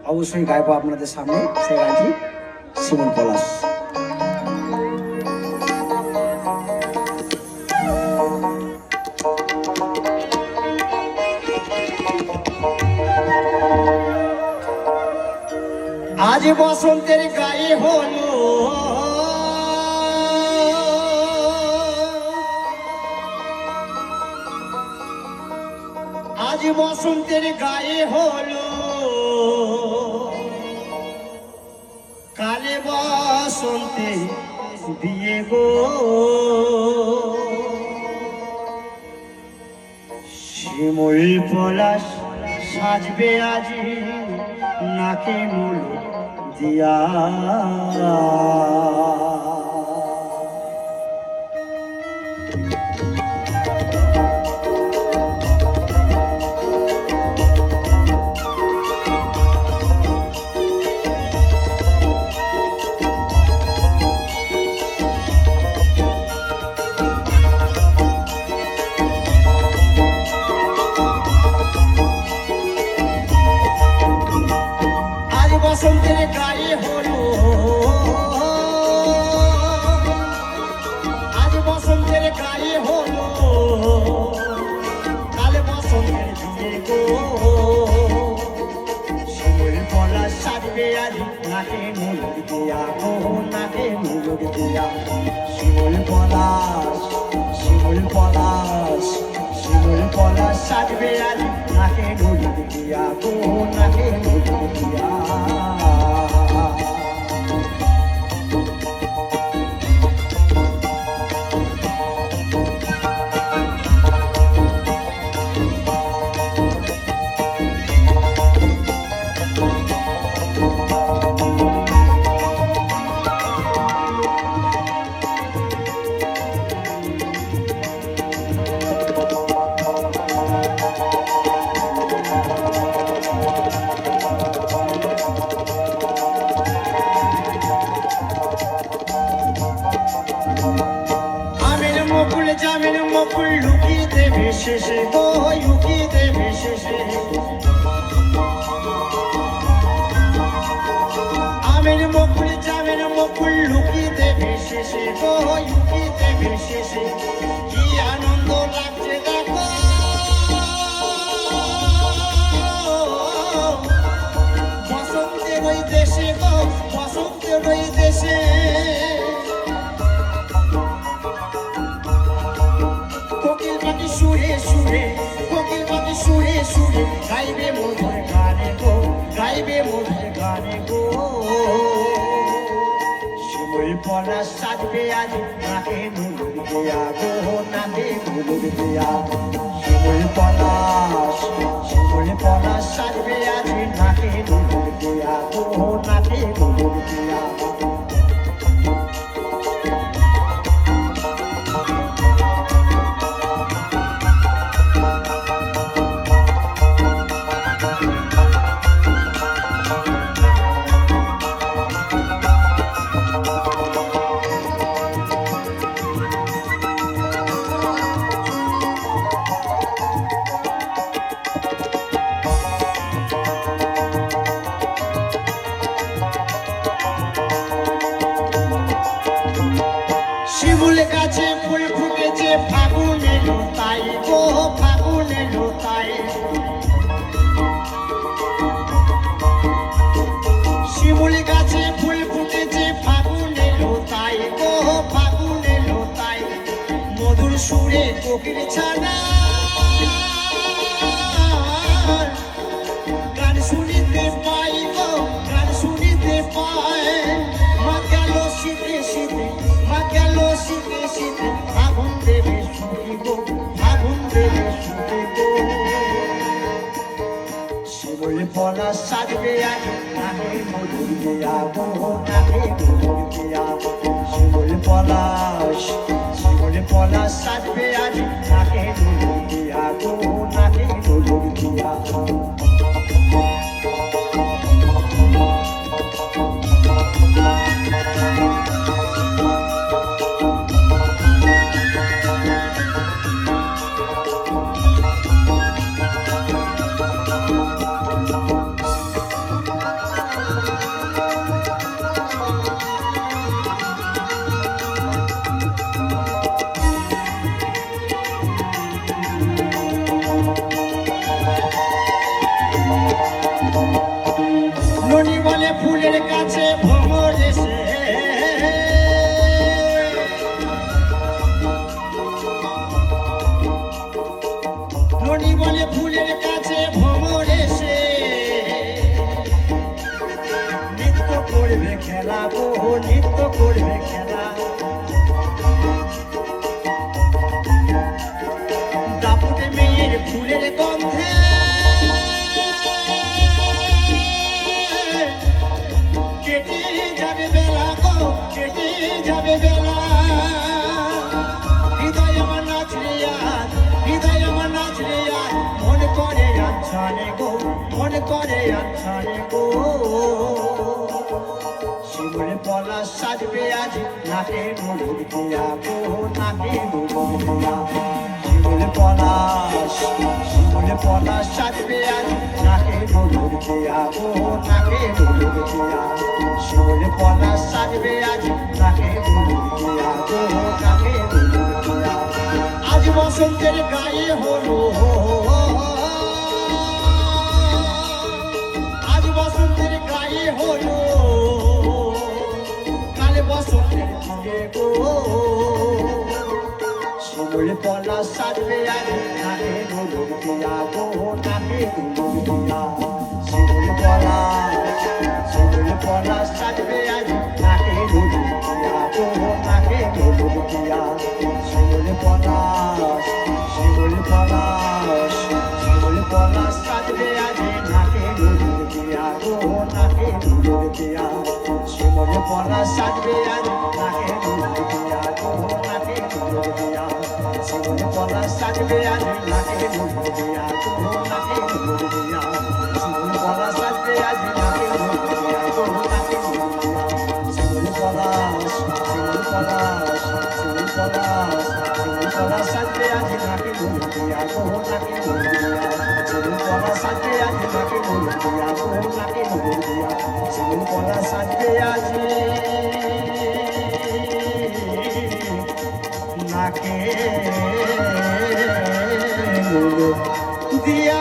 অবশ্যই গাইবো আপনাদের সামনে সেই গানটি, শিমুল পলাশ। আজ বসন্তের গায়ে হলো আজ বসন্তের গায়ে হলো কালে বসন্তে দিয়ে গো শিমুল পলাশ সাজবে আজি নাকে মূল দিয়া বসন্তের গায়ে হলো আজ বসন্তের গায়ে হলো কালে বসন্তের দিয়ে গো শিমুল পলাশ সাজবে আজ নাকে মুলুক দিয়া গো নাকে মুলুক দিয়া শিমুল পলাশ শিমুল পলাশ শিমুল পলাশ সাজবে আজ নাকে মুলুক দিয়া গো নাকে মুলুক দিয়া জামিন মকুল লুকিয়ে দেবে শেষে গো লুকিয়ে দেবে শেষে আমের মকুল জামিন মকুল লুকিয়ে দেবে শেষে গো লুকিয়ে দেবে শেষে কি আনন্দ লাগছে দেখো বসন্তের ওই দেশে গো বসন্তের ওই দেশে সুরে সুরে কোকিল পাখি সুরে সুরে গাইবে মধুর গানে গো গাইবে মধুর গানে গো শিমুল পলাশ সাজবে আজ নাকে মুলুক দিয়া গো নাকে মুলুক দিয়া শিমুল পলাশ সাজবে আজ নাকে মুলুক দিয়া গো নাকে মুলুক দিয়া শিমুল গাছে ফুল ফুটেছে ফাগুন এলো তাই গো ফাগুন এলো তাই শিমুল গাছে ফুল ফুটেছে ফাগুন এলো তাই গো ফাগুন এলো তাই মধুর সুরে কোকিল ছানা গান শুনিতে পাই গো গান শুনিতে পাই মা গেল শীতে শীতে মা গেল শীতে শীতে আগুন দেবে শুনি গো আগুন দেবে শুনি গো শিমুল পলাশ সাজবে আজ নাকে মুলুক দিয়া গো নাকে মুলুক দিয়া শিমুল পলাশ সাজবে আজ নাকে মুলুক দিয়া গো নাকে মুলুক দিয়া ননি বলে ফুলের কাছে ভ্রমর এসে ননি বলে ফুলের কাছে ভ্রমর এসে নৃত্য করবে খেলা গো নৃত্য করবে খেলা দাপুটে মেয়ের ফুলের গন্ধে কেটে যাবে বেলা গো কেটে যাবে বেলা হৃদয় আমার নাচরে আজ হৃদয় আমার নাচরে আজ মন করে আচ্ছানে গো মন করে আচ্ছানে গো শিমুল পলা সাজবে আজ নাকে নুরুর দিয়া গো নাকে নুরুর দিয়া শিমুল পলা সাজবে আজ নাকে নুরুর দিয়া গো নাকে নুরুর দিয়া শিমুল পলা সাজবে আজ নাকে নুরুর দিয়া গো নাকে নুরুর দিয়া আজ বসন্তের গায়ে হলো আজ বসন্তের গায়ে হলো কালে বসন্তের দিকে গো শিমুল পলা সাজবে আজ নাকে নুরুর দিয়া গো নাকে নুরুর দিয়া শিমুল পলা সাজবে আজ নাকে নুরুর দিয়া গো নাকে নুরুর দিয়া শিমুল পলা সাজবে আজ নাকে নুরুর দিয়া গো নাকে নুরুর দিয়া শিমুল পলা সাজবে আজ নাকে নুরুর দিয়া গো নাকে নুরুর দিয়া শিমুল পলা সাজবে আজ নাকে নুরুর দিয়া গো নাকে নুরুর দিয়া শিমুল পলা সাজবে আজ নাকে নুরুর দিয়া গো নাকে নুরুর দিয়া শিমুল পলা সাজবে আজ নাকে নুরুর দিয়া গো নাকে নুরুর দিয়া শিমুল পলা সাজবে আজ নাকে নুরুর দিয়া গো নাকে নুরুর দিয়া শিমুল পলা সাজবে আজ নাকে নুরুর দিয়া